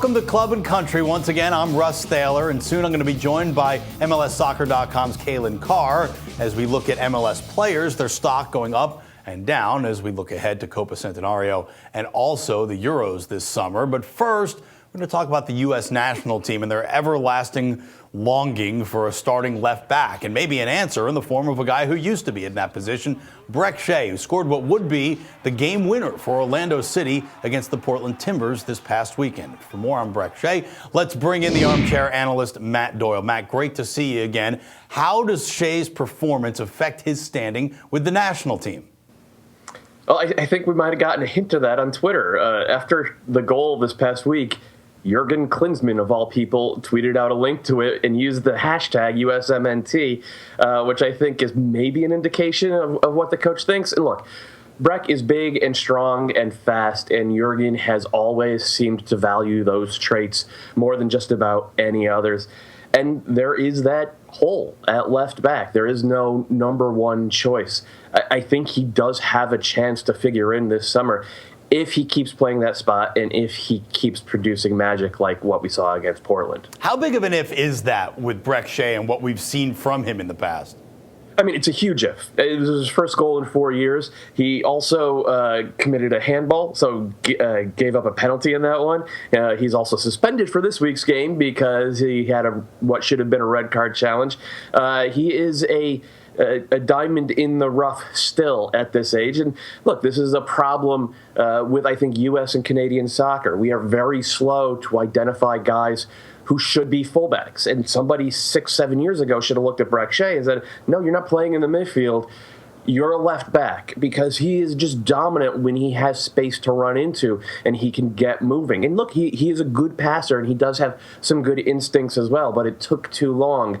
Welcome to Club and Country. Once again, I'm Russ Thaler, and soon I'm going to be joined by MLSsoccer.com's Calen Carr as we look at MLS players, their stock going up and down as we look ahead to Copa Centenario and also the Euros this summer. But first, we're going to talk about the U.S. national team and their everlasting longing for a starting left back, and maybe an answer in the form of a guy who used to be in that position, Brek Shea, who scored what would be the game winner for Orlando City against the Portland Timbers this past weekend. For more on Brek Shea, let's bring in the Armchair Analyst Matt Doyle. Matt, great to see you again. How does Shea's performance affect his standing with the national team? Well, I think we might have gotten a hint of that on Twitter. After the goal this past week, Jurgen Klinsmann, of all people, tweeted out a link to it and used the hashtag USMNT, which I think is maybe an indication of what the coach thinks. And look, Brek is big and strong and fast, and Jurgen has always seemed to value those traits more than just about any others. And there is that hole at left back. There is no number one choice. I think he does have a chance to figure in this summer if he keeps playing that spot and if he keeps producing magic like what we saw against Portland. How big of an if is that with Brek Shea and what we've seen from him in the past? I mean, it's a huge if. It was his first goal in 4 years. He also committed a handball, so gave up a penalty in that one. He's also suspended for this week's game because he had what should have been a red card challenge. He is a diamond in the rough still at this age. And look, this is a problem with, I think, U.S. and Canadian soccer. We are very slow to identify guys who should be fullbacks. And somebody 6-7 years ago should have looked at Brek Shea and said, no, you're not playing in the midfield. You're a left back, because he is just dominant when he has space to run into and he can get moving. And look, he is a good passer and he does have some good instincts as well, but it took too long.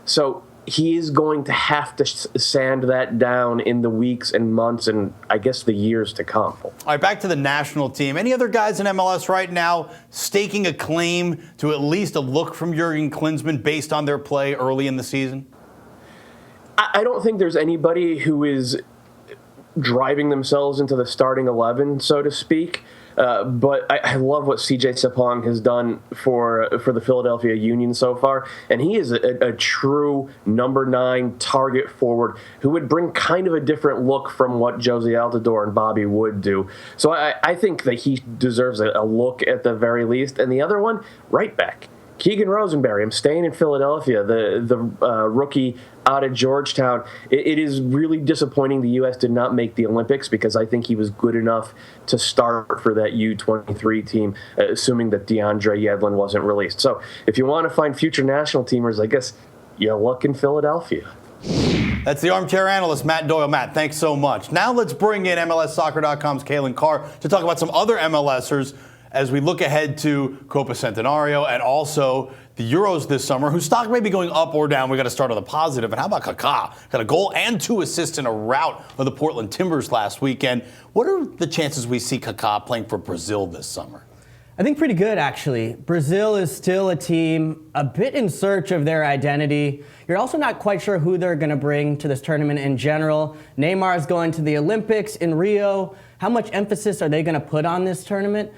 So he is going to have to sand that down in the weeks and months and I guess the years to come. All right, back to the national team. Any other guys in MLS right now staking a claim to at least a look from Jurgen Klinsmann based on their play early in the season? I don't think there's anybody who is driving themselves into the starting 11, so to speak. But I love what CJ Sapong has done for the Philadelphia Union so far. And he is a true number 9 target forward who would bring kind of a different look from what Josie Altidore and Bobby Wood do. So I think that he deserves a look at the very least. And the other one, right back. Keegan Rosenberry. I'm staying in Philadelphia, the rookie out of Georgetown. It is really disappointing the U.S. did not make the Olympics, because I think he was good enough to start for that U23 team, assuming that DeAndre Yedlin wasn't released. So if you want to find future national teamers, I guess you look in Philadelphia. That's the Armchair Analyst, Matt Doyle. Matt, thanks so much. Now let's bring in MLSsoccer.com's Calen Carr to talk about some other MLSers as we look ahead to Copa Centenario and also the Euros this summer, whose stock may be going up or down. We got to start on the positive. And how about Kaká? Got a goal and 2 assists in a rout of the Portland Timbers last weekend. What are the chances we see Kaká playing for Brazil this summer? I think pretty good, actually. Brazil is still a team a bit in search of their identity. You're also not quite sure who they're going to bring to this tournament in general. Neymar is going to the Olympics in Rio. How much emphasis are they going to put on this tournament?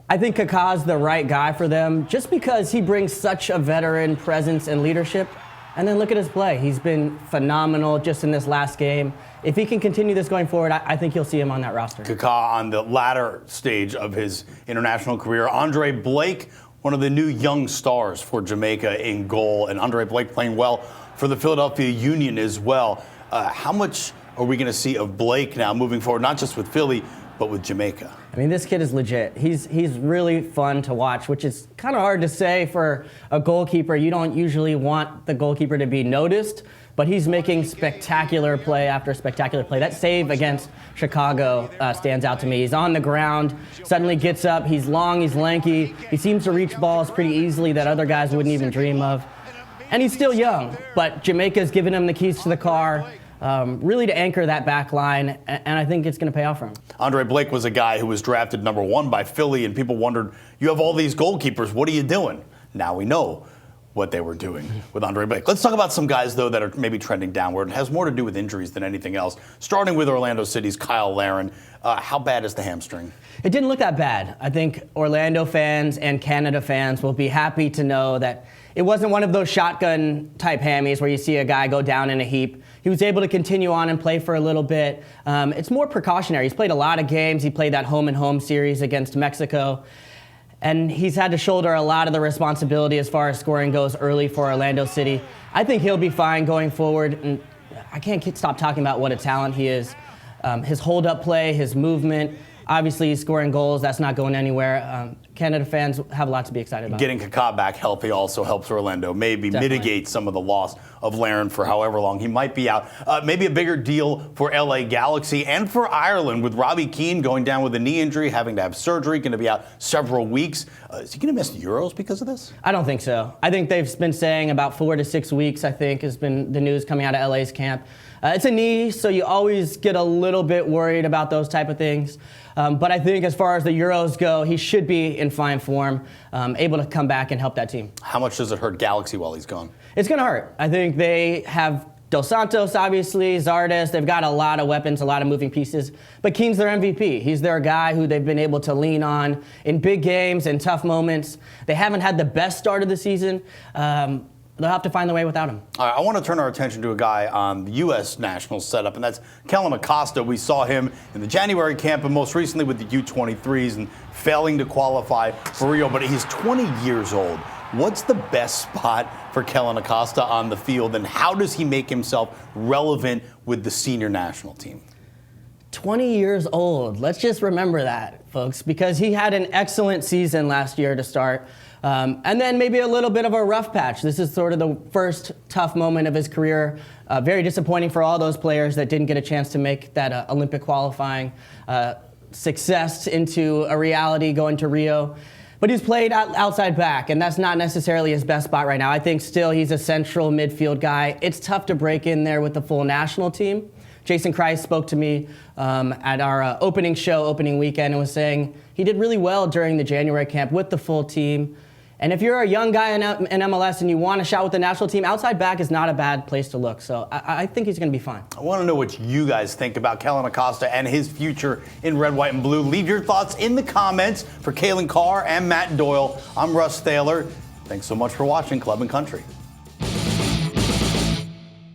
I think Kaká's the right guy for them just because he brings such a veteran presence and leadership. And then look at his play. He's been phenomenal just in this last game. If he can continue this going forward, I think you'll see him on that roster. Kaká on the latter stage of his international career. Andre Blake, one of the new young stars for Jamaica in goal. And Andre Blake playing well for the Philadelphia Union as well. How much are we going to see of Blake now moving forward, not just with Philly, but with Jamaica? I mean, this kid is legit. He's really fun to watch, which is kind of hard to say for a goalkeeper. You don't usually want the goalkeeper to be noticed, but he's making spectacular play after spectacular play. That save against Chicago stands out to me. He's on the ground, suddenly gets up. He's long, he's lanky. He seems to reach balls pretty easily that other guys wouldn't even dream of. And he's still young, but Jamaica's given him the keys to the car. Really to anchor that back line, and I think it's going to pay off for him. Andre Blake was a guy who was drafted number 1 by Philly, and people wondered, you have all these goalkeepers, what are you doing? Now we know what they were doing with Andre Blake. Let's talk about some guys, though, that are maybe trending downward. It has more to do with injuries than anything else. Starting with Orlando City's Kyle Lehren. How bad is the hamstring? It didn't look that bad. I think Orlando fans and Canada fans will be happy to know that it wasn't one of those shotgun type hammies where you see a guy go down in a heap. He was able to continue on and play for a little bit. It's more precautionary. He's played a lot of games. He played that home-and-home series against Mexico. And he's had to shoulder a lot of the responsibility as far as scoring goes early for Orlando City. I think he'll be fine going forward. And I can't stop talking about what a talent he is. His hold-up play, his movement. Obviously, he's scoring goals. That's not going anywhere. Canada fans have a lot to be excited about. Getting Kaká back healthy also helps Orlando maybe mitigate some of the loss of Lehren for however long he might be out. Maybe a bigger deal for LA Galaxy and for Ireland with Robbie Keane going down with a knee injury, having to have surgery, going to be out several weeks. Is he going to miss the Euros because of this? I don't think so. I think they've been saying about 4 to 6 weeks, I think, has been the news coming out of LA's camp. It's a knee, so you always get a little bit worried about those type of things. But I think as far as the Euros go, he should be in fine form, able to come back and help that team. How much does it hurt Galaxy while he's gone? It's going to hurt. I think they have Dos Santos, obviously, Zardes. They've got a lot of weapons, a lot of moving pieces. But Keane's their MVP. He's their guy who they've been able to lean on in big games and tough moments. They haven't had the best start of the season. They'll have to find their way without him. All right, I want to turn our attention to a guy on the U.S. national setup, and that's Kellyn Acosta. We saw him in the January camp and most recently with the U23s and failing to qualify for Rio, but he's 20 years old. What's the best spot for Kellyn Acosta on the field, and how does he make himself relevant with the senior national team? 20 years old. Let's just remember that, folks, because he had an excellent season last year to start. And then maybe a little bit of a rough patch. This is sort of the first tough moment of his career. Very disappointing for all those players that didn't get a chance to make that Olympic qualifying success into a reality going to Rio. But he's played outside back, and that's not necessarily his best spot right now. I think still he's a central midfield guy. It's tough to break in there with the full national team. Jason Christ spoke to me at our opening weekend, and was saying he did really well during the January camp with the full team. And if you're a young guy in MLS and you want to shot with the national team, outside back is not a bad place to look. So I think he's going to be fine. I want to know what you guys think about Kellyn Acosta and his future in red, white, and blue. Leave your thoughts in the comments. For Calen Carr and Matt Doyle, I'm Russ Thaler. Thanks so much for watching Club and Country.